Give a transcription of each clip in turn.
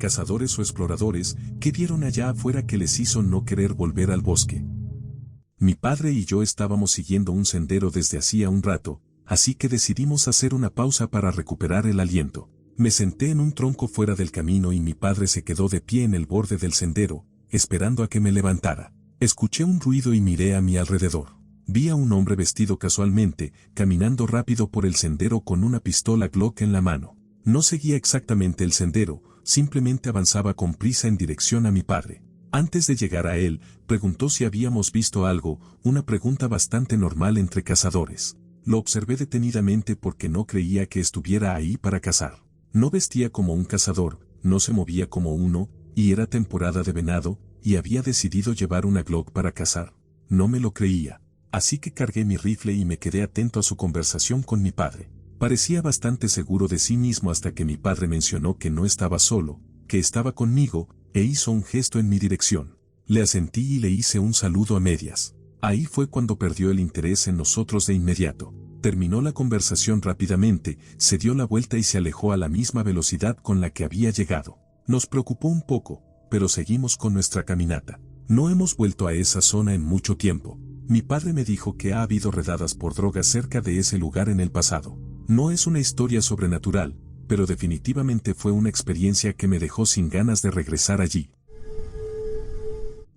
cazadores o exploradores, ¿qué vieron allá afuera que les hizo no querer volver al bosque? Mi padre y yo estábamos siguiendo un sendero desde hacía un rato, así que decidimos hacer una pausa para recuperar el aliento. Me senté en un tronco fuera del camino y mi padre se quedó de pie en el borde del sendero, esperando a que me levantara. Escuché un ruido y miré a mi alrededor. Vi a un hombre vestido casualmente, caminando rápido por el sendero con una pistola Glock en la mano. No seguía exactamente el sendero, simplemente avanzaba con prisa en dirección a mi padre. Antes de llegar a él, preguntó si habíamos visto algo, una pregunta bastante normal entre cazadores. Lo observé detenidamente porque no creía que estuviera ahí para cazar. No vestía como un cazador, no se movía como uno, y era temporada de venado, y había decidido llevar una Glock para cazar. No me lo creía. Así que cargué mi rifle y me quedé atento a su conversación con mi padre. Parecía bastante seguro de sí mismo hasta que mi padre mencionó que no estaba solo, que estaba conmigo, e hizo un gesto en mi dirección. Le asentí y le hice un saludo a medias. Ahí fue cuando perdió el interés en nosotros de inmediato. Terminó la conversación rápidamente, se dio la vuelta y se alejó a la misma velocidad con la que había llegado. Nos preocupó un poco, pero seguimos con nuestra caminata. No hemos vuelto a esa zona en mucho tiempo. Mi padre me dijo que ha habido redadas por drogas cerca de ese lugar en el pasado. No es una historia sobrenatural, pero definitivamente fue una experiencia que me dejó sin ganas de regresar allí.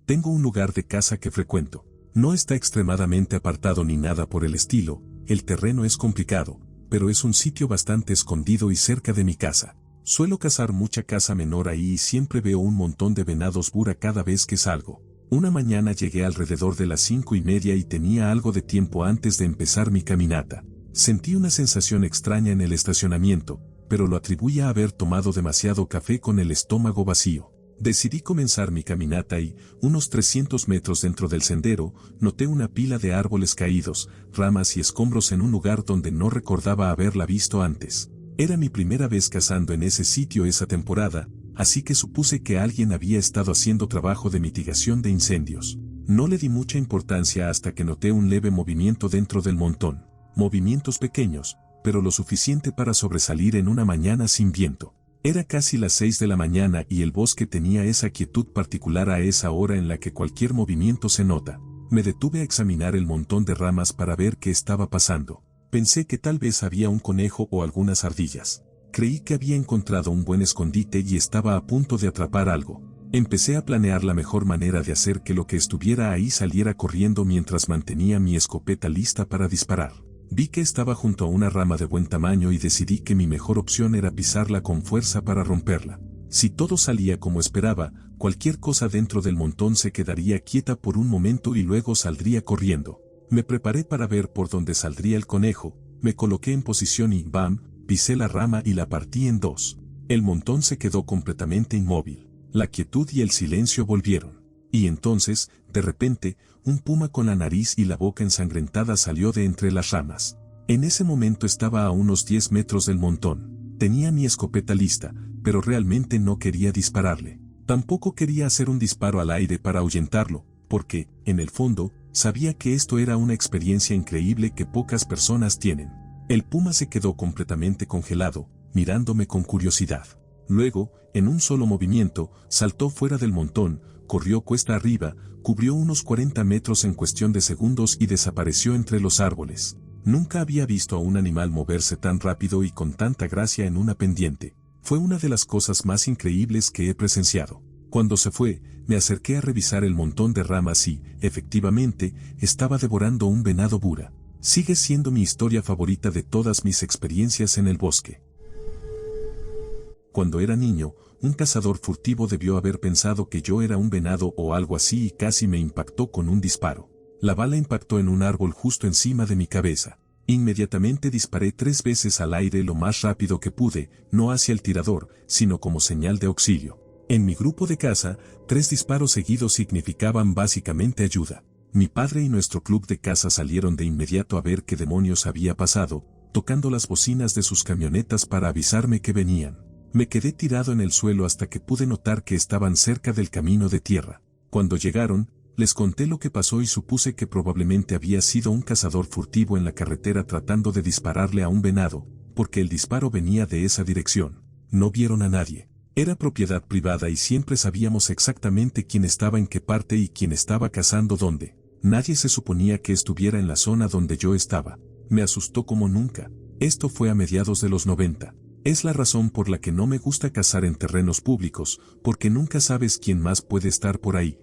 Tengo un lugar de caza que frecuento. No está extremadamente apartado ni nada por el estilo, el terreno es complicado, pero es un sitio bastante escondido y cerca de mi casa. Suelo cazar mucha caza menor ahí y siempre veo un montón de venados bura cada vez que salgo. Una mañana llegué alrededor de las 5:30 y tenía algo de tiempo antes de empezar mi caminata. Sentí una sensación extraña en el estacionamiento, pero lo atribuía a haber tomado demasiado café con el estómago vacío. Decidí comenzar mi caminata y, unos 300 metros dentro del sendero, noté una pila de árboles caídos, ramas y escombros en un lugar donde no recordaba haberla visto antes. Era mi primera vez cazando en ese sitio esa temporada, así que supuse que alguien había estado haciendo trabajo de mitigación de incendios. No le di mucha importancia hasta que noté un leve movimiento dentro del montón. Movimientos pequeños, pero lo suficiente para sobresalir en una mañana sin viento. Era casi las 6 de la mañana y el bosque tenía esa quietud particular a esa hora en la que cualquier movimiento se nota. Me detuve a examinar el montón de ramas para ver qué estaba pasando. Pensé que tal vez había un conejo o algunas ardillas. Creí que había encontrado un buen escondite y estaba a punto de atrapar algo. Empecé a planear la mejor manera de hacer que lo que estuviera ahí saliera corriendo mientras mantenía mi escopeta lista para disparar. Vi que estaba junto a una rama de buen tamaño y decidí que mi mejor opción era pisarla con fuerza para romperla. Si todo salía como esperaba, cualquier cosa dentro del montón se quedaría quieta por un momento y luego saldría corriendo. Me preparé para ver por dónde saldría el conejo, me coloqué en posición y ¡bam!, pisé la rama y la partí en dos. El montón se quedó completamente inmóvil. La quietud y el silencio volvieron. Y entonces, de repente, un puma con la nariz y la boca ensangrentada salió de entre las ramas. En ese momento estaba a unos 10 metros del montón. Tenía mi escopeta lista, pero realmente no quería dispararle. Tampoco quería hacer un disparo al aire para ahuyentarlo, porque, en el fondo, sabía que esto era una experiencia increíble que pocas personas tienen. El puma se quedó completamente congelado, mirándome con curiosidad. Luego, en un solo movimiento, saltó fuera del montón, corrió cuesta arriba, cubrió unos 40 metros en cuestión de segundos y desapareció entre los árboles. Nunca había visto a un animal moverse tan rápido y con tanta gracia en una pendiente. Fue una de las cosas más increíbles que he presenciado. Cuando se fue, me acerqué a revisar el montón de ramas y, efectivamente, estaba devorando un venado bura. Sigue siendo mi historia favorita de todas mis experiencias en el bosque. Cuando era niño, un cazador furtivo debió haber pensado que yo era un venado o algo así y casi me impactó con un disparo. La bala impactó en un árbol justo encima de mi cabeza. Inmediatamente disparé 3 veces al aire lo más rápido que pude, no hacia el tirador, sino como señal de auxilio. En mi grupo de caza, 3 disparos seguidos significaban básicamente ayuda. Mi padre y nuestro club de caza salieron de inmediato a ver qué demonios había pasado, tocando las bocinas de sus camionetas para avisarme que venían. Me quedé tirado en el suelo hasta que pude notar que estaban cerca del camino de tierra. Cuando llegaron, les conté lo que pasó y supuse que probablemente había sido un cazador furtivo en la carretera tratando de dispararle a un venado, porque el disparo venía de esa dirección. No vieron a nadie. Era propiedad privada y siempre sabíamos exactamente quién estaba en qué parte y quién estaba cazando dónde. Nadie se suponía que estuviera en la zona donde yo estaba. Me asustó como nunca. Esto fue a mediados de los 90. Es la razón por la que no me gusta cazar en terrenos públicos, porque nunca sabes quién más puede estar por ahí.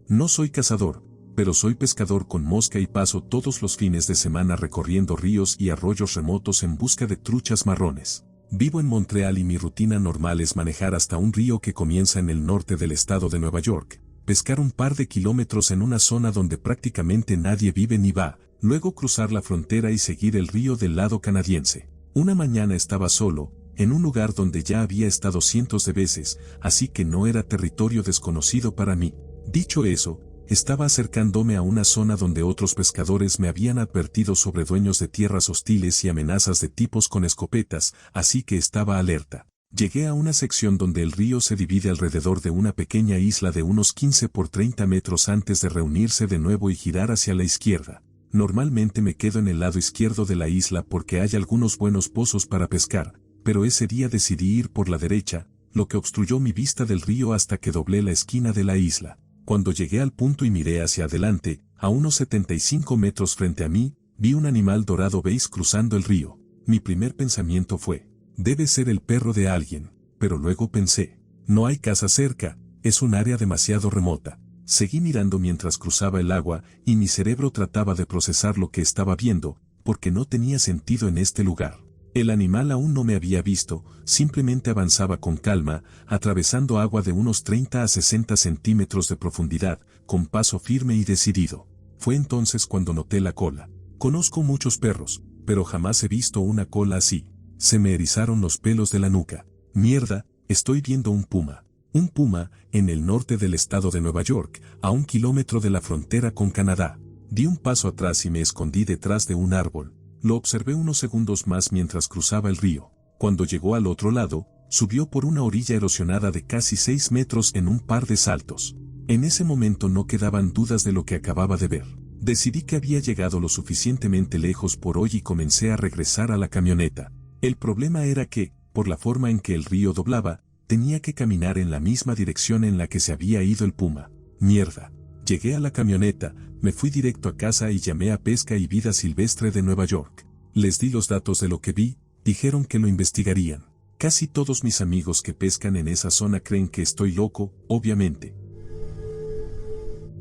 No soy cazador, pero soy pescador con mosca y paso todos los fines de semana recorriendo ríos y arroyos remotos en busca de truchas marrones. Vivo en Montreal y mi rutina normal es manejar hasta un río que comienza en el norte del estado de Nueva York, pescar un par de kilómetros en una zona donde prácticamente nadie vive ni va, luego cruzar la frontera y seguir el río del lado canadiense. Una mañana estaba solo, en un lugar donde ya había estado cientos de veces, así que no era territorio desconocido para mí. Dicho eso, estaba acercándome a una zona donde otros pescadores me habían advertido sobre dueños de tierras hostiles y amenazas de tipos con escopetas, así que estaba alerta. Llegué a una sección donde el río se divide alrededor de una pequeña isla de unos 15 por 30 metros antes de reunirse de nuevo y girar hacia la izquierda. Normalmente me quedo en el lado izquierdo de la isla porque hay algunos buenos pozos para pescar, pero ese día decidí ir por la derecha, lo que obstruyó mi vista del río hasta que doblé la esquina de la isla. Cuando llegué al punto y miré hacia adelante, a unos 75 metros frente a mí, vi un animal dorado beige cruzando el río. Mi primer pensamiento fue, debe ser el perro de alguien, pero luego pensé, no hay casa cerca, es un área demasiado remota. Seguí mirando mientras cruzaba el agua y mi cerebro trataba de procesar lo que estaba viendo, porque no tenía sentido en este lugar. El animal aún no me había visto, simplemente avanzaba con calma, atravesando agua de unos 30 a 60 centímetros de profundidad, con paso firme y decidido. Fue entonces cuando noté la cola. Conozco muchos perros, pero jamás he visto una cola así. Se me erizaron los pelos de la nuca. Mierda, estoy viendo un puma. Un puma, en el norte del estado de Nueva York, a 1 kilómetro de la frontera con Canadá. Di un paso atrás y me escondí detrás de un árbol. Lo observé unos segundos más mientras cruzaba el río. Cuando llegó al otro lado, subió por una orilla erosionada de casi 6 metros en un par de saltos. En ese momento no quedaban dudas de lo que acababa de ver. Decidí que había llegado lo suficientemente lejos por hoy y comencé a regresar a la camioneta. El problema era que, por la forma en que el río doblaba, tenía que caminar en la misma dirección en la que se había ido el puma. Mierda. Llegué a la camioneta, me fui directo a casa y llamé a Pesca y Vida Silvestre de Nueva York. Les di los datos de lo que vi, dijeron que lo investigarían. Casi todos mis amigos que pescan en esa zona creen que estoy loco, obviamente.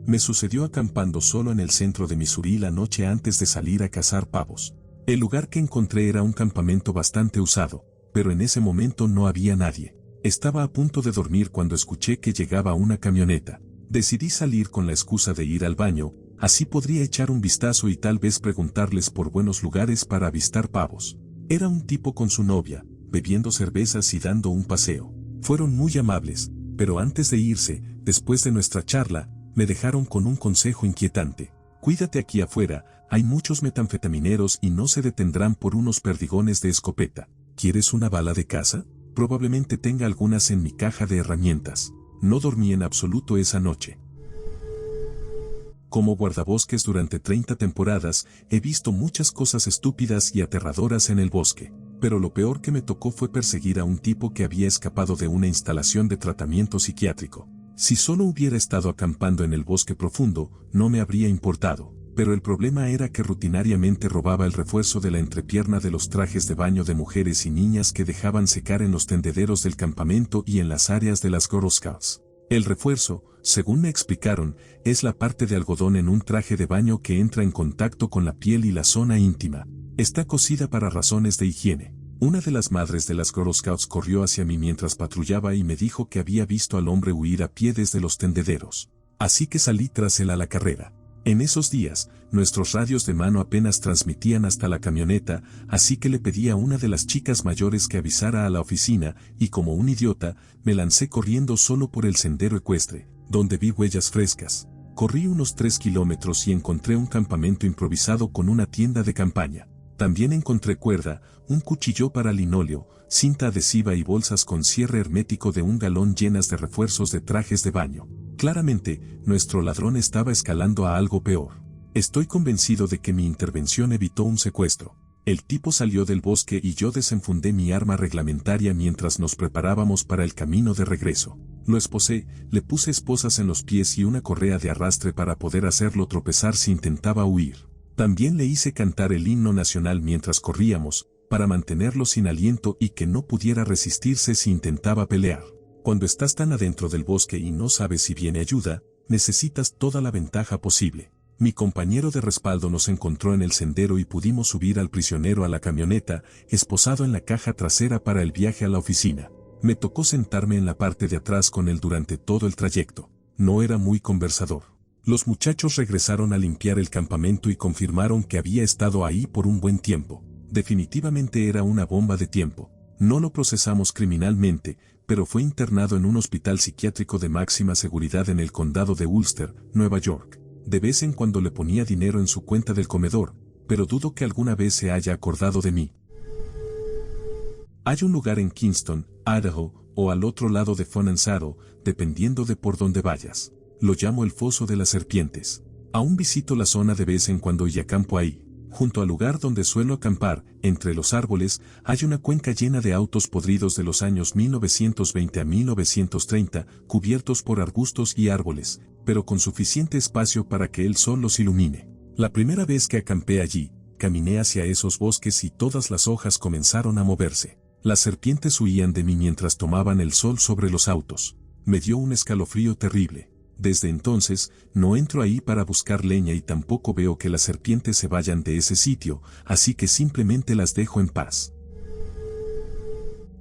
Me sucedió acampando solo en el centro de Missouri la noche antes de salir a cazar pavos. El lugar que encontré era un campamento bastante usado, pero en ese momento no había nadie. Estaba a punto de dormir cuando escuché que llegaba una camioneta. Decidí salir con la excusa de ir al baño, así podría echar un vistazo y tal vez preguntarles por buenos lugares para avistar pavos. Era un tipo con su novia, bebiendo cervezas y dando un paseo. Fueron muy amables, pero antes de irse, después de nuestra charla, me dejaron con un consejo inquietante. Cuídate aquí afuera, hay muchos metanfetamineros y no se detendrán por unos perdigones de escopeta. ¿Quieres una bala de caza? Probablemente tenga algunas en mi caja de herramientas. No dormí en absoluto esa noche. Como guardabosques durante 30 temporadas, he visto muchas cosas estúpidas y aterradoras en el bosque, pero lo peor que me tocó fue perseguir a un tipo que había escapado de una instalación de tratamiento psiquiátrico. Si solo hubiera estado acampando en el bosque profundo, no me habría importado, pero el problema era que rutinariamente robaba el refuerzo de la entrepierna de los trajes de baño de mujeres y niñas que dejaban secar en los tendederos del campamento y en las áreas de las Girl Scouts. El refuerzo, según me explicaron, es la parte de algodón en un traje de baño que entra en contacto con la piel y la zona íntima. Está cosida para razones de higiene. Una de las madres de las Girl Scouts corrió hacia mí mientras patrullaba y me dijo que había visto al hombre huir a pie desde los tendederos. Así que salí tras él a la carrera. En esos días, nuestros radios de mano apenas transmitían hasta la camioneta, así que le pedí a una de las chicas mayores que avisara a la oficina, y como un idiota, me lancé corriendo solo por el sendero ecuestre, donde vi huellas frescas. Corrí unos 3 kilómetros y encontré un campamento improvisado con una tienda de campaña. También encontré cuerda, un cuchillo para linóleo, cinta adhesiva y bolsas con cierre hermético de 1 galón llenas de refuerzos de trajes de baño. Claramente, nuestro ladrón estaba escalando a algo peor. Estoy convencido de que mi intervención evitó un secuestro. El tipo salió del bosque y yo desenfundé mi arma reglamentaria mientras nos preparábamos para el camino de regreso. Lo esposé, le puse esposas en los pies y una correa de arrastre para poder hacerlo tropezar si intentaba huir. También le hice cantar el himno nacional mientras corríamos, para mantenerlo sin aliento y que no pudiera resistirse si intentaba pelear. Cuando estás tan adentro del bosque y no sabes si viene ayuda, necesitas toda la ventaja posible. Mi compañero de respaldo nos encontró en el sendero y pudimos subir al prisionero a la camioneta, esposado en la caja trasera para el viaje a la oficina. Me tocó sentarme en la parte de atrás con él durante todo el trayecto. No era muy conversador. Los muchachos regresaron a limpiar el campamento y confirmaron que había estado ahí por un buen tiempo. Definitivamente era una bomba de tiempo. No lo procesamos criminalmente, pero fue internado en un hospital psiquiátrico de máxima seguridad en el condado de Ulster, Nueva York. De vez en cuando le ponía dinero en su cuenta del comedor, pero dudo que alguna vez se haya acordado de mí. Hay un lugar en Kingston, Idaho, o al otro lado de Saddle, dependiendo de por dónde vayas. Lo llamo el Foso de las Serpientes. Aún visito la zona de vez en cuando y acampo ahí. Junto al lugar donde suelo acampar, entre los árboles, hay una cuenca llena de autos podridos de los años 1920 a 1930, cubiertos por arbustos y árboles, pero con suficiente espacio para que el sol los ilumine. La primera vez que acampé allí, caminé hacia esos bosques y todas las hojas comenzaron a moverse. Las serpientes huían de mí mientras tomaban el sol sobre los autos. Me dio un escalofrío terrible. Desde entonces, no entro ahí para buscar leña y tampoco veo que las serpientes se vayan de ese sitio, así que simplemente las dejo en paz.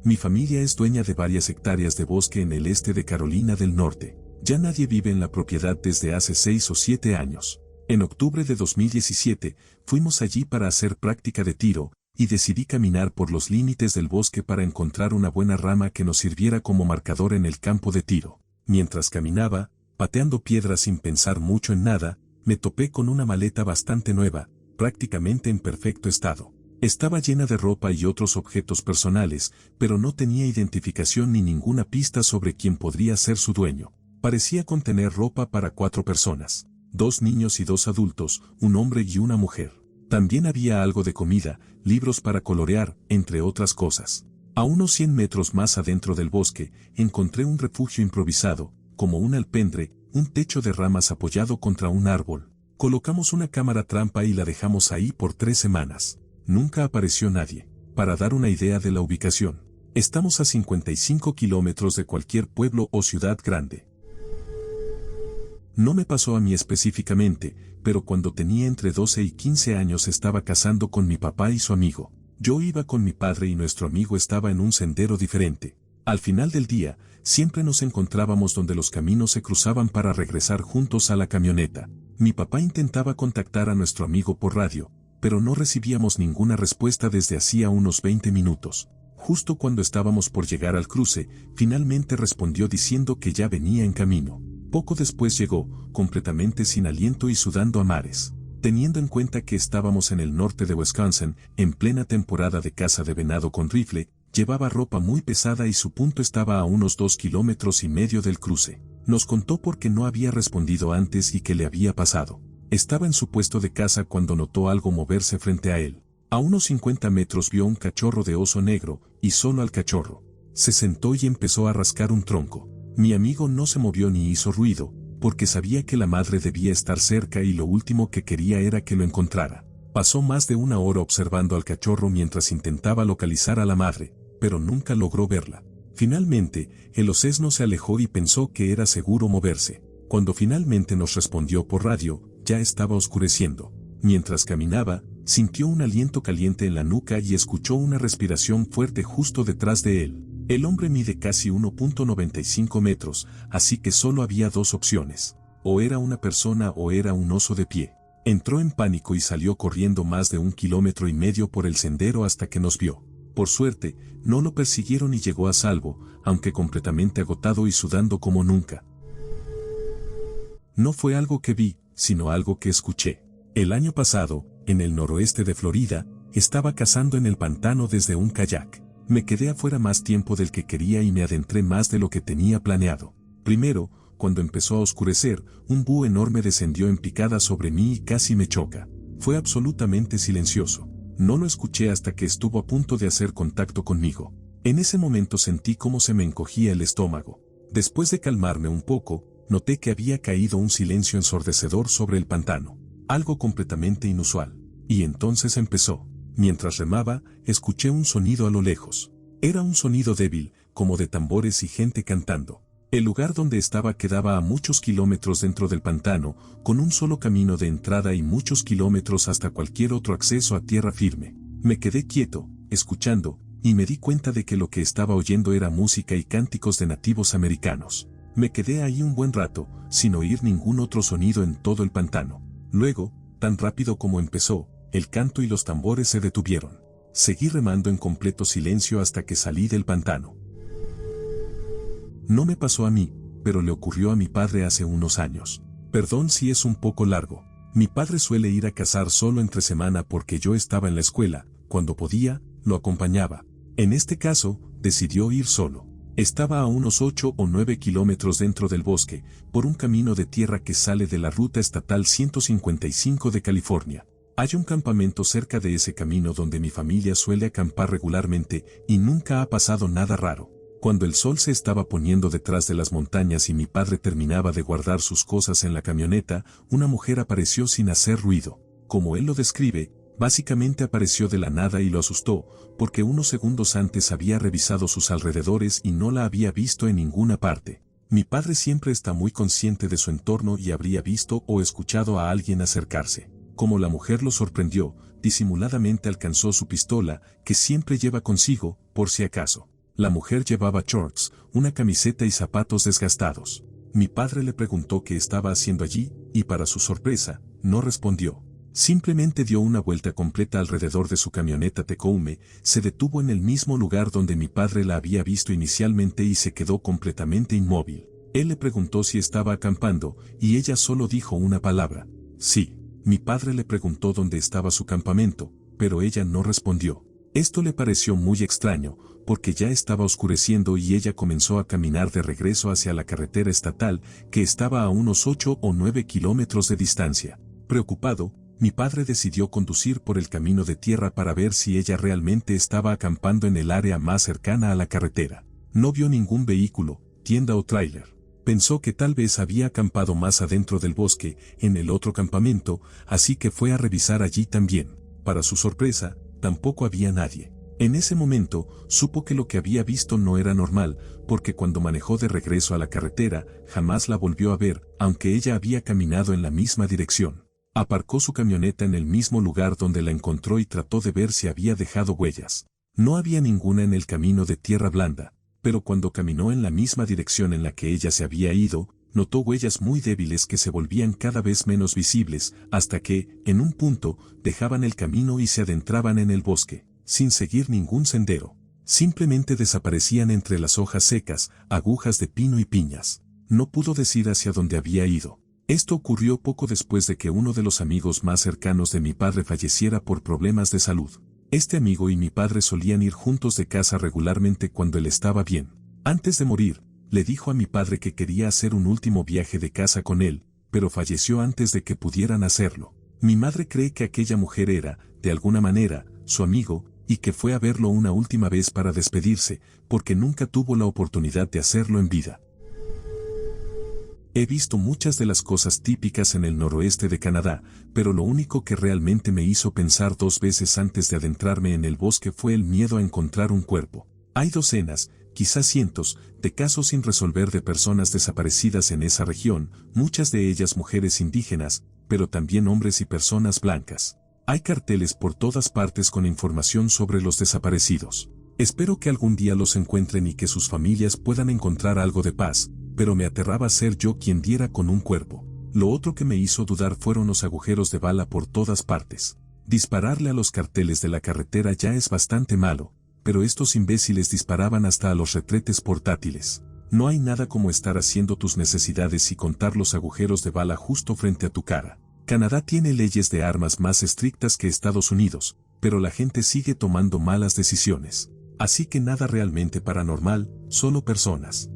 Mi familia es dueña de varias hectáreas de bosque en el este de Carolina del Norte. Ya nadie vive en la propiedad desde hace 6 o 7 años. En octubre de 2017, fuimos allí para hacer práctica de tiro, y decidí caminar por los límites del bosque para encontrar una buena rama que nos sirviera como marcador en el campo de tiro. Mientras caminaba, pateando piedras sin pensar mucho en nada, me topé con una maleta bastante nueva, prácticamente en perfecto estado. Estaba llena de ropa y otros objetos personales, pero no tenía identificación ni ninguna pista sobre quién podría ser su dueño. Parecía contener ropa para 4 personas, 2 niños y 2 adultos, un hombre y una mujer. También había algo de comida, libros para colorear, entre otras cosas. A unos 100 metros más adentro del bosque, encontré un refugio improvisado, como un alpendre, un techo de ramas apoyado contra un árbol. Colocamos una cámara trampa y la dejamos ahí por 3 semanas. Nunca apareció nadie. Para dar una idea de la ubicación, estamos a 55 kilómetros de cualquier pueblo o ciudad grande. No me pasó a mí específicamente, pero cuando tenía entre 12 y 15 años estaba cazando con mi papá y su amigo. Yo iba con mi padre y nuestro amigo estaba en un sendero diferente. Al final del día, siempre nos encontrábamos donde los caminos se cruzaban para regresar juntos a la camioneta. Mi papá intentaba contactar a nuestro amigo por radio, pero no recibíamos ninguna respuesta desde hacía unos 20 minutos. Justo cuando estábamos por llegar al cruce, finalmente respondió diciendo que ya venía en camino. Poco después llegó, completamente sin aliento y sudando a mares. Teniendo en cuenta que estábamos en el norte de Wisconsin, en plena temporada de caza de venado con rifle, llevaba ropa muy pesada y su punto estaba a unos 2,5 kilómetros del cruce. Nos contó por qué no había respondido antes y qué le había pasado. Estaba en su puesto de caza cuando notó algo moverse frente a él. A unos 50 metros vio un cachorro de oso negro, y solo al cachorro. Se sentó y empezó a rascar un tronco. Mi amigo no se movió ni hizo ruido, porque sabía que la madre debía estar cerca y lo último que quería era que lo encontrara. Pasó más de 1 hora observando al cachorro mientras intentaba localizar a la madre, pero nunca logró verla. Finalmente, el osesno se alejó y pensó que era seguro moverse. Cuando finalmente nos respondió por radio, ya estaba oscureciendo. Mientras caminaba, sintió un aliento caliente en la nuca y escuchó una respiración fuerte justo detrás de él. El hombre mide casi 1,95 metros, así que solo había 2 opciones. O era una persona o era un oso de pie. Entró en pánico y salió corriendo más de 1,5 kilómetros por el sendero hasta que nos vio. Por suerte, no lo persiguieron y llegó a salvo, aunque completamente agotado y sudando como nunca. No fue algo que vi, sino algo que escuché. El año pasado, en el noroeste de Florida, estaba cazando en el pantano desde un kayak. Me quedé afuera más tiempo del que quería y me adentré más de lo que tenía planeado. Primero, cuando empezó a oscurecer, un búho enorme descendió en picada sobre mí y casi me choca. Fue absolutamente silencioso. No lo escuché hasta que estuvo a punto de hacer contacto conmigo. En ese momento sentí cómo se me encogía el estómago. Después de calmarme un poco, noté que había caído un silencio ensordecedor sobre el pantano. Algo completamente inusual. Y entonces empezó. Mientras remaba, escuché un sonido a lo lejos. Era un sonido débil, como de tambores y gente cantando. El lugar donde estaba quedaba a muchos kilómetros dentro del pantano, con un solo camino de entrada y muchos kilómetros hasta cualquier otro acceso a tierra firme. Me quedé quieto, escuchando, y me di cuenta de que lo que estaba oyendo era música y cánticos de nativos americanos. Me quedé ahí un buen rato, sin oír ningún otro sonido en todo el pantano. Luego, tan rápido como empezó, el canto y los tambores se detuvieron. Seguí remando en completo silencio hasta que salí del pantano. No me pasó a mí, pero le ocurrió a mi padre hace unos años. Perdón si es un poco largo. Mi padre suele ir a cazar solo entre semana porque yo estaba en la escuela. Cuando podía, lo acompañaba. En este caso, decidió ir solo. Estaba a unos 8 o 9 kilómetros dentro del bosque, por un camino de tierra que sale de la ruta estatal 155 de California. Hay un campamento cerca de ese camino donde mi familia suele acampar regularmente y nunca ha pasado nada raro. Cuando el sol se estaba poniendo detrás de las montañas y mi padre terminaba de guardar sus cosas en la camioneta, una mujer apareció sin hacer ruido. Como él lo describe, básicamente apareció de la nada y lo asustó, porque unos segundos antes había revisado sus alrededores y no la había visto en ninguna parte. Mi padre siempre está muy consciente de su entorno y habría visto o escuchado a alguien acercarse. Como la mujer lo sorprendió, disimuladamente alcanzó su pistola, que siempre lleva consigo, por si acaso. La mujer llevaba shorts, una camiseta y zapatos desgastados. Mi padre le preguntó qué estaba haciendo allí, y para su sorpresa, no respondió. Simplemente dio una vuelta completa alrededor de su camioneta Tacoma, se detuvo en el mismo lugar donde mi padre la había visto inicialmente y se quedó completamente inmóvil. Él le preguntó si estaba acampando, y ella solo dijo una palabra: sí. Mi padre le preguntó dónde estaba su campamento, pero ella no respondió. Esto le pareció muy extraño, porque ya estaba oscureciendo y ella comenzó a caminar de regreso hacia la carretera estatal, que estaba a unos 8 o 9 kilómetros de distancia. Preocupado, mi padre decidió conducir por el camino de tierra para ver si ella realmente estaba acampando en el área más cercana a la carretera. No vio ningún vehículo, tienda o tráiler. Pensó que tal vez había acampado más adentro del bosque, en el otro campamento, así que fue a revisar allí también. Para su sorpresa, tampoco había nadie. En ese momento, supo que lo que había visto no era normal, porque cuando manejó de regreso a la carretera, jamás la volvió a ver, aunque ella había caminado en la misma dirección. Aparcó su camioneta en el mismo lugar donde la encontró y trató de ver si había dejado huellas. No había ninguna en el camino de tierra blanda, pero cuando caminó en la misma dirección en la que ella se había ido, notó huellas muy débiles que se volvían cada vez menos visibles, hasta que, en un punto, dejaban el camino y se adentraban en el bosque, sin seguir ningún sendero. Simplemente desaparecían entre las hojas secas, agujas de pino y piñas. No pudo decir hacia dónde había ido. Esto ocurrió poco después de que uno de los amigos más cercanos de mi padre falleciera por problemas de salud. Este amigo y mi padre solían ir juntos de casa regularmente cuando él estaba bien. Antes de morir, le dijo a mi padre que quería hacer un último viaje de casa con él, pero falleció antes de que pudieran hacerlo. Mi madre cree que aquella mujer era, de alguna manera, su amigo, y que fue a verlo una última vez para despedirse, porque nunca tuvo la oportunidad de hacerlo en vida. He visto muchas de las cosas típicas en el noroeste de Canadá, pero lo único que realmente me hizo pensar dos veces antes de adentrarme en el bosque fue el miedo a encontrar un cuerpo. Hay docenas, quizás cientos, de casos sin resolver de personas desaparecidas en esa región, muchas de ellas mujeres indígenas, pero también hombres y personas blancas. Hay carteles por todas partes con información sobre los desaparecidos. Espero que algún día los encuentren y que sus familias puedan encontrar algo de paz, pero me aterraba ser yo quien diera con un cuerpo. Lo otro que me hizo dudar fueron los agujeros de bala por todas partes. Dispararle a los carteles de la carretera ya es bastante malo, pero estos imbéciles disparaban hasta a los retretes portátiles. No hay nada como estar haciendo tus necesidades y contar los agujeros de bala justo frente a tu cara. Canadá tiene leyes de armas más estrictas que Estados Unidos, pero la gente sigue tomando malas decisiones. Así que nada realmente paranormal, solo personas.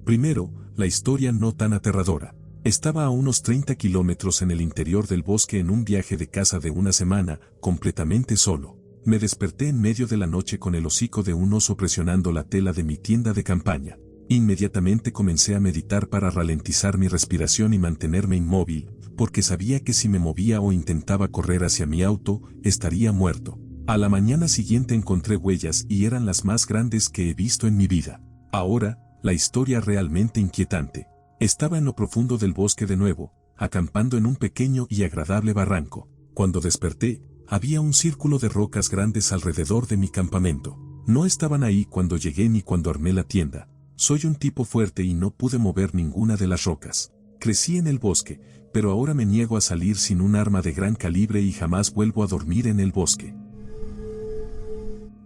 Primero, la historia no tan aterradora. Estaba a unos 30 kilómetros en el interior del bosque en un viaje de caza de una semana, completamente solo. Me desperté en medio de la noche con el hocico de un oso presionando la tela de mi tienda de campaña. Inmediatamente comencé a meditar para ralentizar mi respiración y mantenerme inmóvil, porque sabía que si me movía o intentaba correr hacia mi auto, estaría muerto. A la mañana siguiente encontré huellas y eran las más grandes que he visto en mi vida. Ahora, la historia realmente inquietante. Estaba en lo profundo del bosque de nuevo, acampando en un pequeño y agradable barranco. Cuando desperté, había un círculo de rocas grandes alrededor de mi campamento. No estaban ahí cuando llegué ni cuando armé la tienda. Soy un tipo fuerte y no pude mover ninguna de las rocas. Crecí en el bosque, pero ahora me niego a salir sin un arma de gran calibre y jamás vuelvo a dormir en el bosque.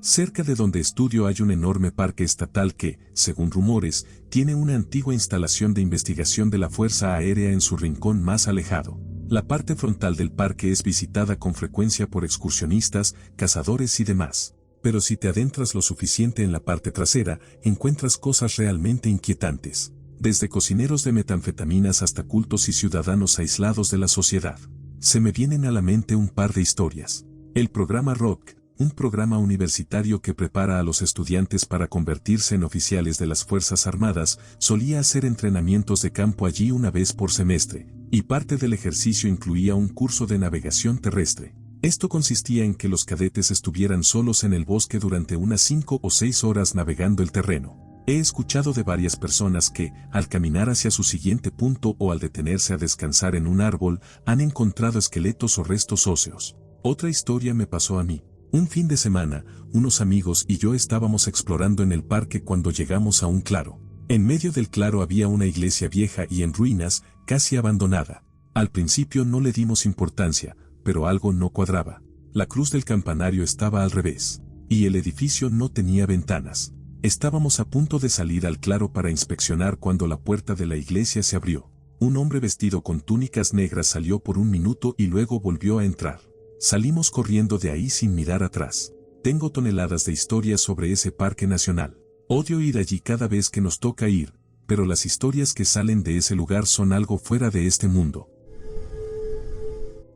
Cerca de donde estudio hay un enorme parque estatal que, según rumores, tiene una antigua instalación de investigación de la Fuerza Aérea en su rincón más alejado. La parte frontal del parque es visitada con frecuencia por excursionistas, cazadores y demás. Pero si te adentras lo suficiente en la parte trasera, encuentras cosas realmente inquietantes. Desde cocineros de metanfetaminas hasta cultos y ciudadanos aislados de la sociedad. Se me vienen a la mente un par de historias. El programa ROC, un programa universitario que prepara a los estudiantes para convertirse en oficiales de las Fuerzas Armadas, solía hacer entrenamientos de campo allí una vez por semestre, y parte del ejercicio incluía un curso de navegación terrestre. Esto consistía en que los cadetes estuvieran solos en el bosque durante unas 5 o 6 horas navegando el terreno. He escuchado de varias personas que, al caminar hacia su siguiente punto o al detenerse a descansar en un árbol, han encontrado esqueletos o restos óseos. Otra historia me pasó a mí. Un fin de semana, unos amigos y yo estábamos explorando en el parque cuando llegamos a un claro. En medio del claro había una iglesia vieja y en ruinas, casi abandonada. Al principio no le dimos importancia, pero algo no cuadraba. La cruz del campanario estaba al revés, y el edificio no tenía ventanas. Estábamos a punto de salir al claro para inspeccionar cuando la puerta de la iglesia se abrió. Un hombre vestido con túnicas negras salió por un minuto y luego volvió a entrar. Salimos corriendo de ahí sin mirar atrás. Tengo toneladas de historias sobre ese parque nacional. Odio ir allí cada vez que nos toca ir, pero las historias que salen de ese lugar son algo fuera de este mundo.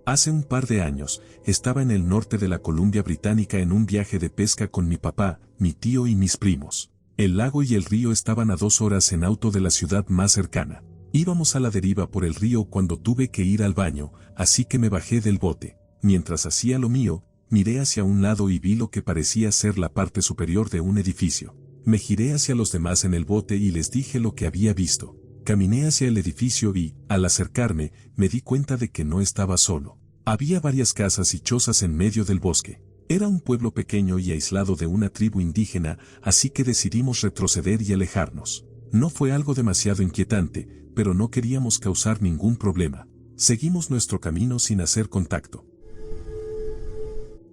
Hace un par de años, estaba en el norte de la Columbia Británica en un viaje de pesca con mi papá, mi tío y mis primos. El lago y el río estaban a 2 horas en auto de la ciudad más cercana. Íbamos a la deriva por el río cuando tuve que ir al baño, así que me bajé del bote. Mientras hacía lo mío, miré hacia un lado y vi lo que parecía ser la parte superior de un edificio. Me giré hacia los demás en el bote y les dije lo que había visto. Caminé hacia el edificio y, al acercarme, me di cuenta de que no estaba solo. Había varias casas y chozas en medio del bosque. Era un pueblo pequeño y aislado de una tribu indígena, así que decidimos retroceder y alejarnos. No fue algo demasiado inquietante, pero no queríamos causar ningún problema. Seguimos nuestro camino sin hacer contacto.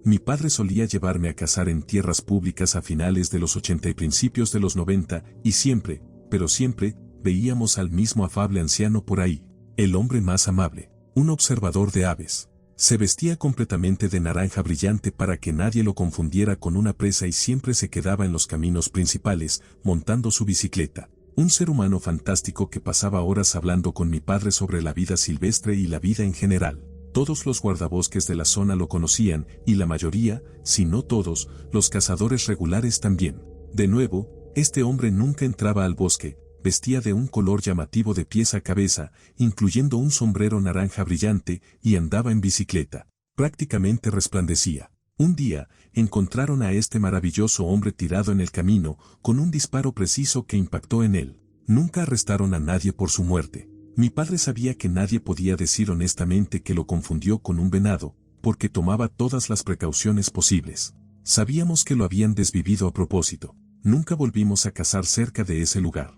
Mi padre solía llevarme a cazar en tierras públicas a finales de los 80 y principios de los 90, y siempre, pero siempre, veíamos al mismo afable anciano por ahí, el hombre más amable, un observador de aves. Se vestía completamente de naranja brillante para que nadie lo confundiera con una presa y siempre se quedaba en los caminos principales, montando su bicicleta. Un ser humano fantástico que pasaba horas hablando con mi padre sobre la vida silvestre y la vida en general. Todos los guardabosques de la zona lo conocían, y la mayoría, si no todos, los cazadores regulares también. De nuevo, este hombre nunca entraba al bosque, vestía de un color llamativo de pies a cabeza, incluyendo un sombrero naranja brillante, y andaba en bicicleta. Prácticamente resplandecía. Un día, encontraron a este maravilloso hombre tirado en el camino, con un disparo preciso que impactó en él. Nunca arrestaron a nadie por su muerte. Mi padre sabía que nadie podía decir honestamente que lo confundió con un venado, porque tomaba todas las precauciones posibles. Sabíamos que lo habían desvivido a propósito. Nunca volvimos a cazar cerca de ese lugar.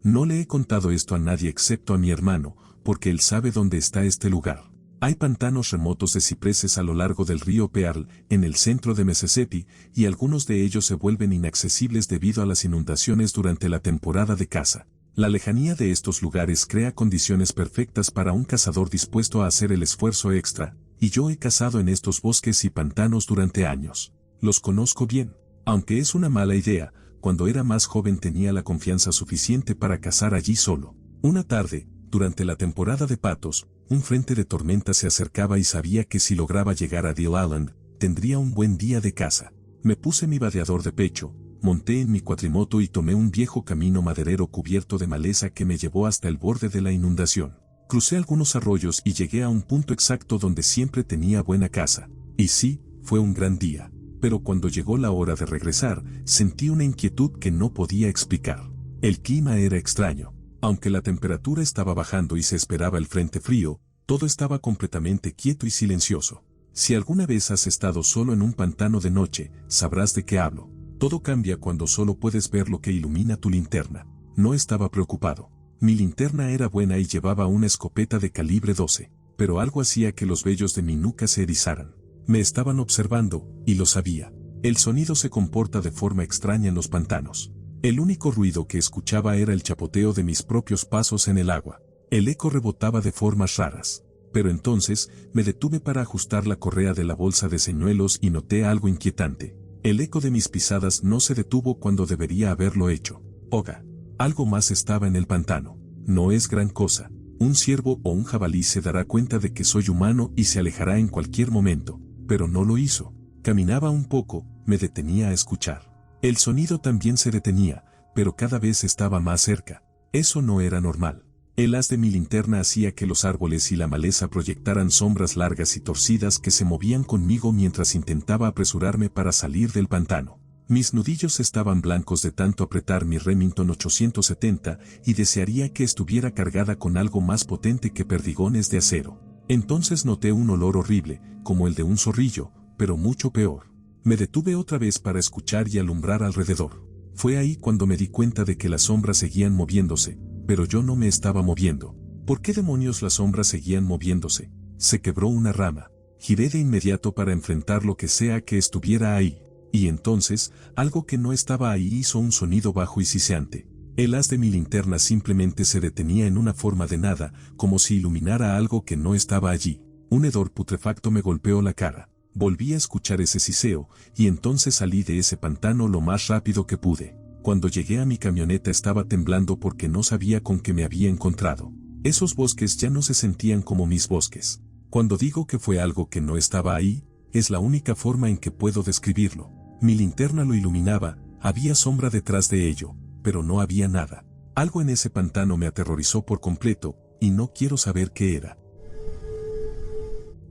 No le he contado esto a nadie excepto a mi hermano, porque él sabe dónde está este lugar. Hay pantanos remotos de cipreses a lo largo del río Pearl, en el centro de Mississippi, y algunos de ellos se vuelven inaccesibles debido a las inundaciones durante la temporada de caza. La lejanía de estos lugares crea condiciones perfectas para un cazador dispuesto a hacer el esfuerzo extra, y yo he cazado en estos bosques y pantanos durante años. Los conozco bien. Aunque es una mala idea, cuando era más joven tenía la confianza suficiente para cazar allí solo. Una tarde, durante la temporada de patos, un frente de tormenta se acercaba y sabía que si lograba llegar a Deal Island, tendría un buen día de caza. Me puse mi vadeador de pecho, monté en mi cuatrimoto y tomé un viejo camino maderero cubierto de maleza que me llevó hasta el borde de la inundación. Crucé algunos arroyos y llegué a un punto exacto donde siempre tenía buena caza. Y sí, fue un gran día. Pero cuando llegó la hora de regresar, sentí una inquietud que no podía explicar. El clima era extraño. Aunque la temperatura estaba bajando y se esperaba el frente frío, todo estaba completamente quieto y silencioso. Si alguna vez has estado solo en un pantano de noche, sabrás de qué hablo. Todo cambia cuando solo puedes ver lo que ilumina tu linterna. No estaba preocupado. Mi linterna era buena y llevaba una escopeta de calibre 12, pero algo hacía que los vellos de mi nuca se erizaran. Me estaban observando, y lo sabía. El sonido se comporta de forma extraña en los pantanos. El único ruido que escuchaba era el chapoteo de mis propios pasos en el agua. El eco rebotaba de formas raras. Pero entonces, me detuve para ajustar la correa de la bolsa de señuelos y noté algo inquietante. El eco de mis pisadas no se detuvo cuando debería haberlo hecho. Oiga, algo más estaba en el pantano. No es gran cosa. Un ciervo o un jabalí se dará cuenta de que soy humano y se alejará en cualquier momento. Pero no lo hizo. Caminaba un poco, me detenía a escuchar. El sonido también se detenía, pero cada vez estaba más cerca. Eso no era normal. El haz de mi linterna hacía que los árboles y la maleza proyectaran sombras largas y torcidas que se movían conmigo mientras intentaba apresurarme para salir del pantano. Mis nudillos estaban blancos de tanto apretar mi Remington 870 y desearía que estuviera cargada con algo más potente que perdigones de acero. Entonces noté un olor horrible, como el de un zorrillo, pero mucho peor. Me detuve otra vez para escuchar y alumbrar alrededor. Fue ahí cuando me di cuenta de que las sombras seguían moviéndose, pero yo no me estaba moviendo. ¿Por qué demonios las sombras seguían moviéndose? Se quebró una rama. Giré de inmediato para enfrentar lo que sea que estuviera ahí. Y entonces, algo que no estaba ahí hizo un sonido bajo y siseante. El haz de mi linterna simplemente se detenía en una forma de nada, como si iluminara algo que no estaba allí. Un hedor putrefacto me golpeó la cara. Volví a escuchar ese siseo, y entonces salí de ese pantano lo más rápido que pude. Cuando llegué a mi camioneta estaba temblando porque no sabía con qué me había encontrado. Esos bosques ya no se sentían como mis bosques. Cuando digo que fue algo que no estaba ahí, es la única forma en que puedo describirlo. Mi linterna lo iluminaba, había sombra detrás de ello, pero no había nada. Algo en ese pantano me aterrorizó por completo, y no quiero saber qué era.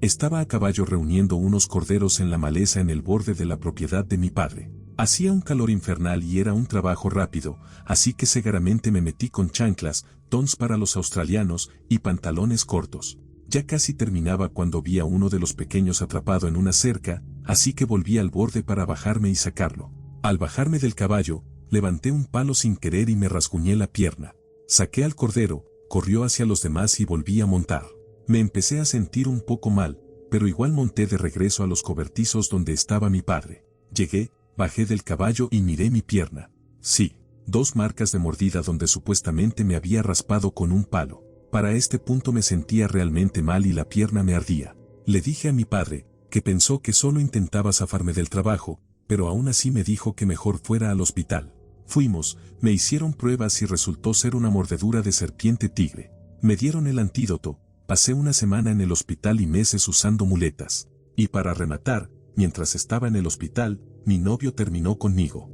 Estaba a caballo reuniendo unos corderos en la maleza en el borde de la propiedad de mi padre. Hacía un calor infernal y era un trabajo rápido, así que cegaramente me metí con chanclas, tons para los australianos y pantalones cortos. Ya casi terminaba cuando vi a uno de los pequeños atrapado en una cerca, así que volví al borde para bajarme y sacarlo. Al bajarme del caballo, levanté un palo sin querer y me rasguñé la pierna. Saqué al cordero, corrió hacia los demás y volví a montar. Me empecé a sentir un poco mal, pero igual monté de regreso a los cobertizos donde estaba mi padre. Llegué, bajé del caballo y miré mi pierna. Sí, 2 marcas de mordida donde supuestamente me había raspado con un palo. Para este punto me sentía realmente mal y la pierna me ardía. Le dije a mi padre, que pensó que solo intentaba zafarme del trabajo, pero aún así me dijo que mejor fuera al hospital. Fuimos, me hicieron pruebas y resultó ser una mordedura de serpiente tigre. Me dieron el antídoto. Pasé una semana en el hospital y meses usando muletas. Y para rematar, mientras estaba en el hospital, mi novio terminó conmigo.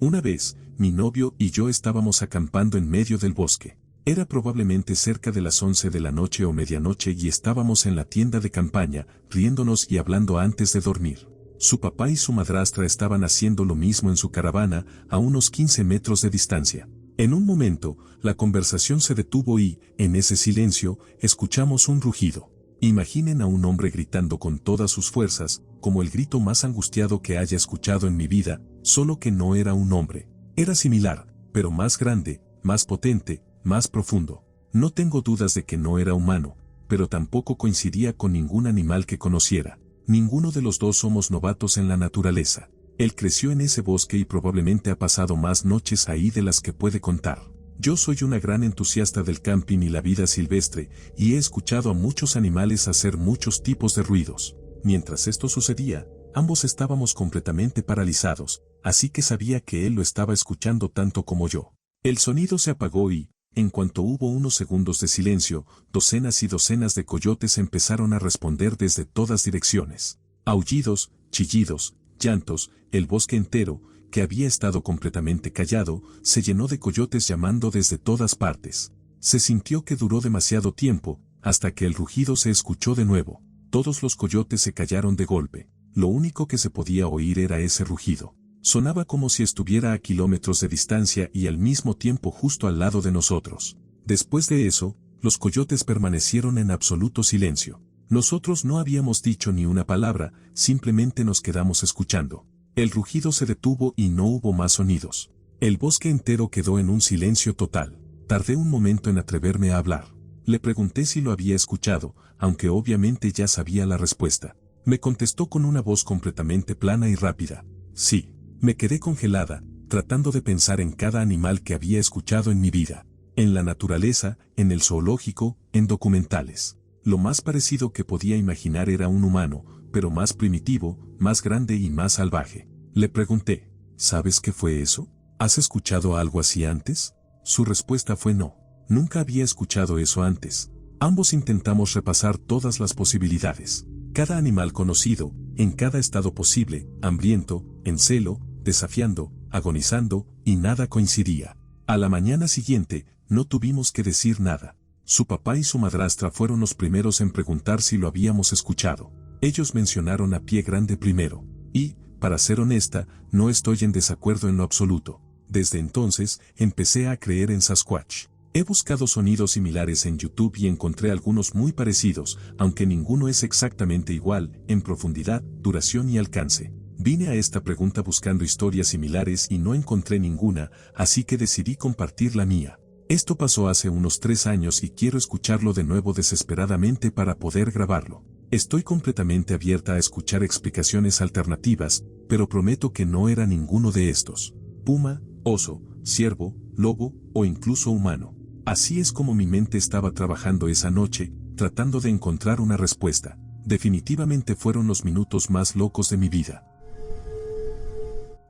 Una vez, mi novio y yo estábamos acampando en medio del bosque. Era probablemente cerca de las 11 de la noche o medianoche y estábamos en la tienda de campaña, riéndonos y hablando antes de dormir. Su papá y su madrastra estaban haciendo lo mismo en su caravana, a unos 15 metros de distancia. En un momento, la conversación se detuvo y, en ese silencio, escuchamos un rugido. Imaginen a un hombre gritando con todas sus fuerzas, como el grito más angustiado que haya escuchado en mi vida, solo que no era un hombre. Era similar, pero más grande, más potente, más profundo. No tengo dudas de que no era humano, pero tampoco coincidía con ningún animal que conociera. Ninguno de los dos somos novatos en la naturaleza. Él creció en ese bosque y probablemente ha pasado más noches ahí de las que puede contar. Yo soy una gran entusiasta del camping y la vida silvestre, y he escuchado a muchos animales hacer muchos tipos de ruidos. Mientras esto sucedía, ambos estábamos completamente paralizados, así que sabía que él lo estaba escuchando tanto como yo. El sonido se apagó y, en cuanto hubo unos segundos de silencio, docenas y docenas de coyotes empezaron a responder desde todas direcciones. Aullidos, chillidos, llantos, el bosque entero, que había estado completamente callado, se llenó de coyotes llamando desde todas partes. Se sintió que duró demasiado tiempo, hasta que el rugido se escuchó de nuevo. Todos los coyotes se callaron de golpe. Lo único que se podía oír era ese rugido. Sonaba como si estuviera a kilómetros de distancia y al mismo tiempo justo al lado de nosotros. Después de eso, los coyotes permanecieron en absoluto silencio. Nosotros no habíamos dicho ni una palabra, simplemente nos quedamos escuchando. El rugido se detuvo y no hubo más sonidos. El bosque entero quedó en un silencio total. Tardé un momento en atreverme a hablar. Le pregunté si lo había escuchado, aunque obviamente ya sabía la respuesta. Me contestó con una voz completamente plana y rápida. Sí. Me quedé congelada, tratando de pensar en cada animal que había escuchado en mi vida. En la naturaleza, en el zoológico, en documentales. Lo más parecido que podía imaginar era un humano, pero más primitivo, más grande y más salvaje. Le pregunté, ¿sabes qué fue eso? ¿Has escuchado algo así antes? Su respuesta fue no. Nunca había escuchado eso antes. Ambos intentamos repasar todas las posibilidades. Cada animal conocido, en cada estado posible, hambriento, en celo, desafiando, agonizando, y nada coincidía. A la mañana siguiente, no tuvimos que decir nada. Su papá y su madrastra fueron los primeros en preguntar si lo habíamos escuchado. Ellos mencionaron a Pie Grande primero. Y, para ser honesta, no estoy en desacuerdo en lo absoluto. Desde entonces, empecé a creer en Sasquatch. He buscado sonidos similares en YouTube y encontré algunos muy parecidos, aunque ninguno es exactamente igual, en profundidad, duración y alcance. Vine a esta pregunta buscando historias similares y no encontré ninguna, así que decidí compartir la mía. Esto pasó hace unos 3 años y quiero escucharlo de nuevo desesperadamente para poder grabarlo. Estoy completamente abierta a escuchar explicaciones alternativas, pero prometo que no era ninguno de estos. Puma, oso, ciervo, lobo o incluso humano. Así es como mi mente estaba trabajando esa noche, tratando de encontrar una respuesta. Definitivamente fueron los minutos más locos de mi vida.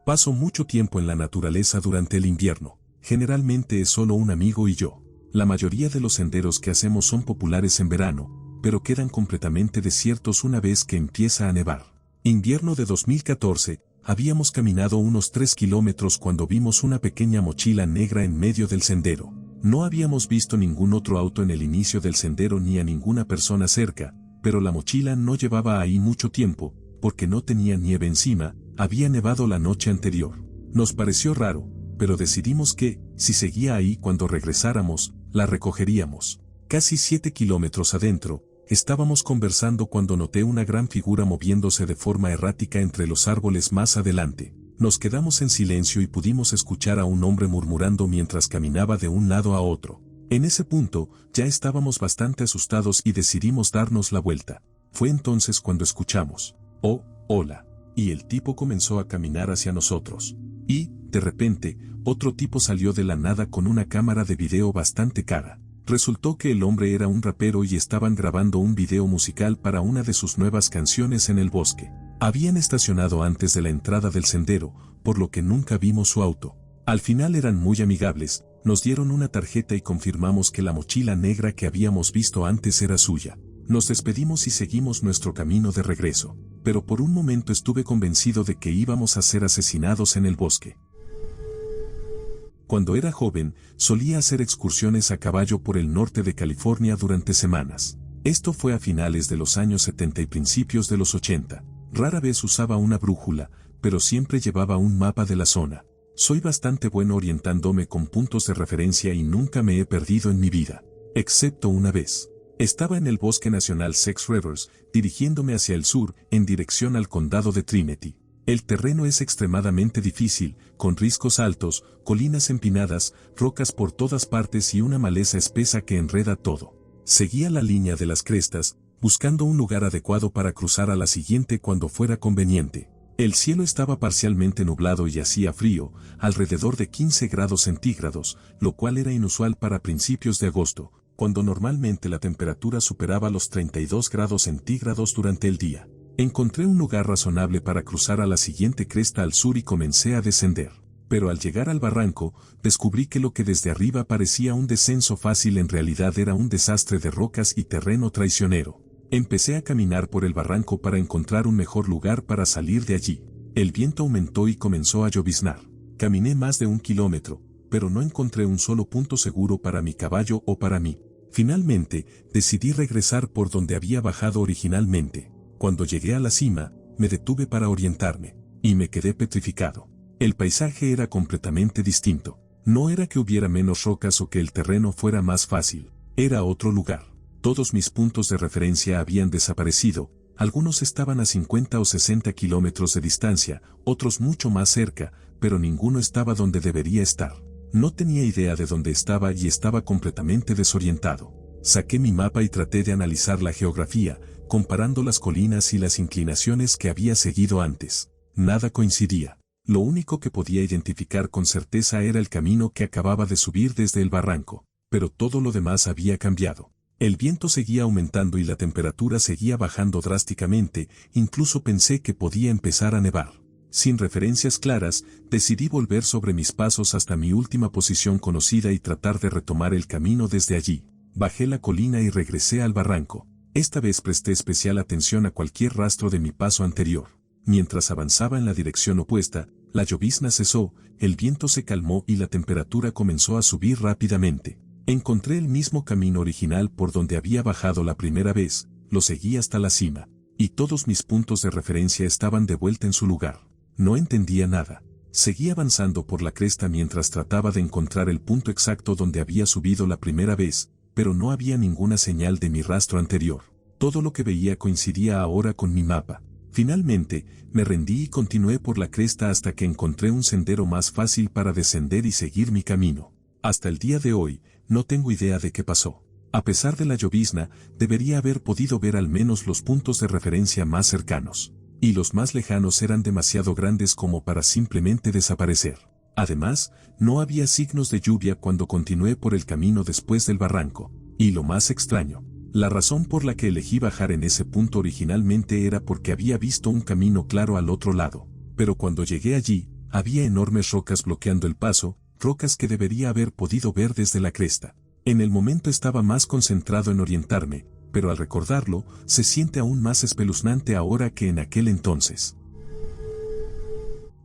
Paso mucho tiempo en la naturaleza durante el invierno. Generalmente es solo un amigo y yo. La mayoría de los senderos que hacemos son populares en verano, pero quedan completamente desiertos una vez que empieza a nevar. Invierno de 2014, habíamos caminado unos 3 kilómetros cuando vimos una pequeña mochila negra en medio del sendero. No habíamos visto ningún otro auto en el inicio del sendero ni a ninguna persona cerca, pero la mochila no llevaba ahí mucho tiempo, porque no tenía nieve encima, había nevado la noche anterior. Nos pareció raro, pero decidimos que, si seguía ahí cuando regresáramos, la recogeríamos. Casi 7 kilómetros adentro, estábamos conversando cuando noté una gran figura moviéndose de forma errática entre los árboles más adelante. Nos quedamos en silencio y pudimos escuchar a un hombre murmurando mientras caminaba de un lado a otro. En ese punto, ya estábamos bastante asustados y decidimos darnos la vuelta. Fue entonces cuando escuchamos, «Oh, hola», y el tipo comenzó a caminar hacia nosotros. Y, de repente, otro tipo salió de la nada con una cámara de video bastante cara. Resultó que el hombre era un rapero y estaban grabando un video musical para una de sus nuevas canciones en el bosque. Habían estacionado antes de la entrada del sendero, por lo que nunca vimos su auto. Al final eran muy amigables, nos dieron una tarjeta y confirmamos que la mochila negra que habíamos visto antes era suya. Nos despedimos y seguimos nuestro camino de regreso, pero por un momento estuve convencido de que íbamos a ser asesinados en el bosque. Cuando era joven, solía hacer excursiones a caballo por el norte de California durante semanas. Esto fue a finales de los años 70 y principios de los 80. Rara vez usaba una brújula, pero siempre llevaba un mapa de la zona. Soy bastante bueno orientándome con puntos de referencia y nunca me he perdido en mi vida. Excepto una vez. Estaba en el Bosque Nacional Six Rivers, dirigiéndome hacia el sur, en dirección al condado de Trinity. El terreno es extremadamente difícil, con riscos altos, colinas empinadas, rocas por todas partes y una maleza espesa que enreda todo. Seguía la línea de las crestas, buscando un lugar adecuado para cruzar a la siguiente cuando fuera conveniente. El cielo estaba parcialmente nublado y hacía frío, alrededor de 15 grados centígrados, lo cual era inusual para principios de agosto, cuando normalmente la temperatura superaba los 32 grados centígrados durante el día. Encontré un lugar razonable para cruzar a la siguiente cresta al sur y comencé a descender. Pero al llegar al barranco, descubrí que lo que desde arriba parecía un descenso fácil en realidad era un desastre de rocas y terreno traicionero. Empecé a caminar por el barranco para encontrar un mejor lugar para salir de allí. El viento aumentó y comenzó a lloviznar. Caminé más de 1 kilómetro, pero no encontré un solo punto seguro para mi caballo o para mí. Finalmente, decidí regresar por donde había bajado originalmente. Cuando llegué a la cima, me detuve para orientarme, y me quedé petrificado. El paisaje era completamente distinto. No era que hubiera menos rocas o que el terreno fuera más fácil. Era otro lugar. Todos mis puntos de referencia habían desaparecido. Algunos estaban a 50 o 60 kilómetros de distancia, otros mucho más cerca, pero ninguno estaba donde debería estar. No tenía idea de dónde estaba y estaba completamente desorientado. Saqué mi mapa y traté de analizar la geografía, comparando las colinas y las inclinaciones que había seguido antes. Nada coincidía. Lo único que podía identificar con certeza era el camino que acababa de subir desde el barranco, pero todo lo demás había cambiado. El viento seguía aumentando y la temperatura seguía bajando drásticamente, incluso pensé que podía empezar a nevar. Sin referencias claras, decidí volver sobre mis pasos hasta mi última posición conocida y tratar de retomar el camino desde allí. Bajé la colina y regresé al barranco. Esta vez presté especial atención a cualquier rastro de mi paso anterior. Mientras avanzaba en la dirección opuesta, la llovizna cesó, el viento se calmó y la temperatura comenzó a subir rápidamente. Encontré el mismo camino original por donde había bajado la primera vez, lo seguí hasta la cima, y todos mis puntos de referencia estaban de vuelta en su lugar. No entendía nada. Seguí avanzando por la cresta mientras trataba de encontrar el punto exacto donde había subido la primera vez, pero no había ninguna señal de mi rastro anterior. Todo lo que veía coincidía ahora con mi mapa. Finalmente, me rendí y continué por la cresta hasta que encontré un sendero más fácil para descender y seguir mi camino. Hasta el día de hoy, no tengo idea de qué pasó. A pesar de la llovizna, debería haber podido ver al menos los puntos de referencia más cercanos. Y los más lejanos eran demasiado grandes como para simplemente desaparecer. Además, no había signos de lluvia cuando continué por el camino después del barranco. Y lo más extraño, la razón por la que elegí bajar en ese punto originalmente era porque había visto un camino claro al otro lado. Pero cuando llegué allí, había enormes rocas bloqueando el paso, rocas que debería haber podido ver desde la cresta. En el momento estaba más concentrado en orientarme, pero al recordarlo, se siente aún más espeluznante ahora que en aquel entonces.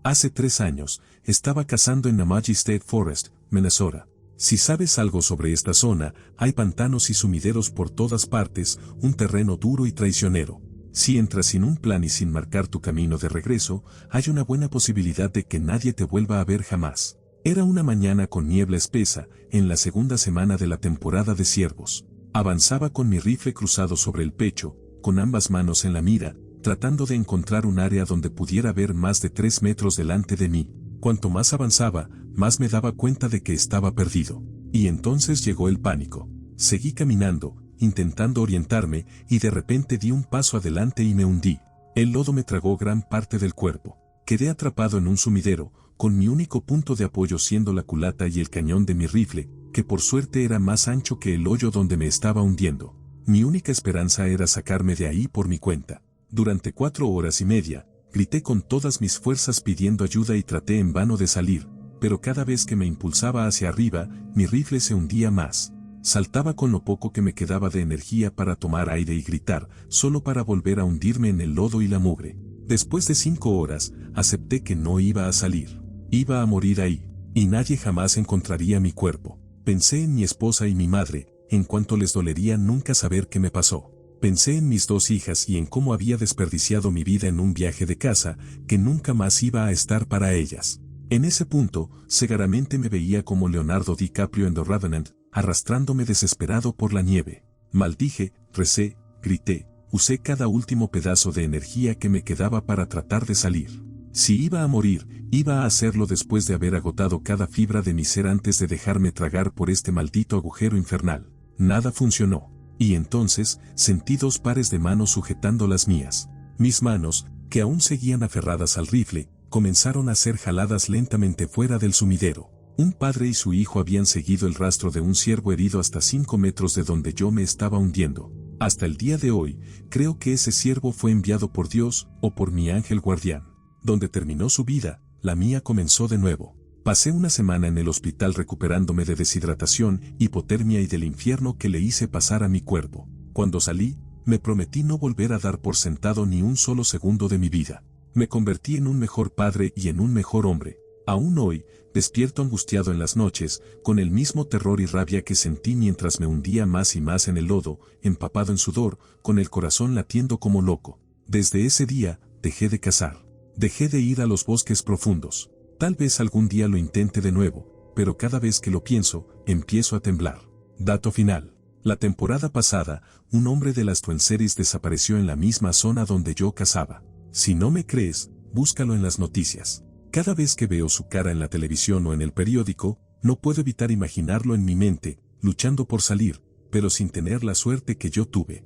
Hace 3 años, estaba cazando en Namaji State Forest, Minnesota. Si sabes algo sobre esta zona, hay pantanos y sumideros por todas partes, un terreno duro y traicionero. Si entras sin un plan y sin marcar tu camino de regreso, hay una buena posibilidad de que nadie te vuelva a ver jamás. Era una mañana con niebla espesa, en la segunda semana de la temporada de ciervos. Avanzaba con mi rifle cruzado sobre el pecho, con ambas manos en la mira, tratando de encontrar un área donde pudiera ver más de 3 metros delante de mí. Cuanto más avanzaba, más me daba cuenta de que estaba perdido. Y entonces llegó el pánico. Seguí caminando, intentando orientarme, y de repente di un paso adelante y me hundí. El lodo me tragó gran parte del cuerpo. Quedé atrapado en un sumidero, con mi único punto de apoyo siendo la culata y el cañón de mi rifle, que por suerte era más ancho que el hoyo donde me estaba hundiendo. Mi única esperanza era sacarme de ahí por mi cuenta. Durante 4 horas y media, grité con todas mis fuerzas pidiendo ayuda y traté en vano de salir, pero cada vez que me impulsaba hacia arriba, mi rifle se hundía más. Saltaba con lo poco que me quedaba de energía para tomar aire y gritar, solo para volver a hundirme en el lodo y la mugre. Después de 5 horas, acepté que no iba a salir. Iba a morir ahí, y nadie jamás encontraría mi cuerpo. Pensé en mi esposa y mi madre, en cuanto les dolería nunca saber qué me pasó. Pensé en mis 2 hijas y en cómo había desperdiciado mi vida en un viaje de casa, que nunca más iba a estar para ellas. En ese punto, cegaramente me veía como Leonardo DiCaprio en The Revenant, arrastrándome desesperado por la nieve. Maldije, recé, grité, usé cada último pedazo de energía que me quedaba para tratar de salir. Si iba a morir, iba a hacerlo después de haber agotado cada fibra de mi ser antes de dejarme tragar por este maldito agujero infernal. Nada funcionó. Y entonces, sentí 2 pares de manos sujetando las mías. Mis manos, que aún seguían aferradas al rifle, comenzaron a ser jaladas lentamente fuera del sumidero. Un padre y su hijo habían seguido el rastro de un ciervo herido hasta 5 metros de donde yo me estaba hundiendo. Hasta el día de hoy, creo que ese ciervo fue enviado por Dios o por mi ángel guardián. Donde terminó su vida, la mía comenzó de nuevo. Pasé una semana en el hospital recuperándome de deshidratación, hipotermia y del infierno que le hice pasar a mi cuerpo. Cuando salí, me prometí no volver a dar por sentado ni un solo segundo de mi vida. Me convertí en un mejor padre y en un mejor hombre. Aún hoy, despierto angustiado en las noches, con el mismo terror y rabia que sentí mientras me hundía más y más en el lodo, empapado en sudor, con el corazón latiendo como loco. Desde ese día, dejé de cazar. Dejé de ir a los bosques profundos. Tal vez algún día lo intente de nuevo, pero cada vez que lo pienso, empiezo a temblar. Dato final. La temporada pasada, un hombre de las Twin Cities desapareció en la misma zona donde yo cazaba. Si no me crees, búscalo en las noticias. Cada vez que veo su cara en la televisión o en el periódico, no puedo evitar imaginarlo en mi mente, luchando por salir, pero sin tener la suerte que yo tuve.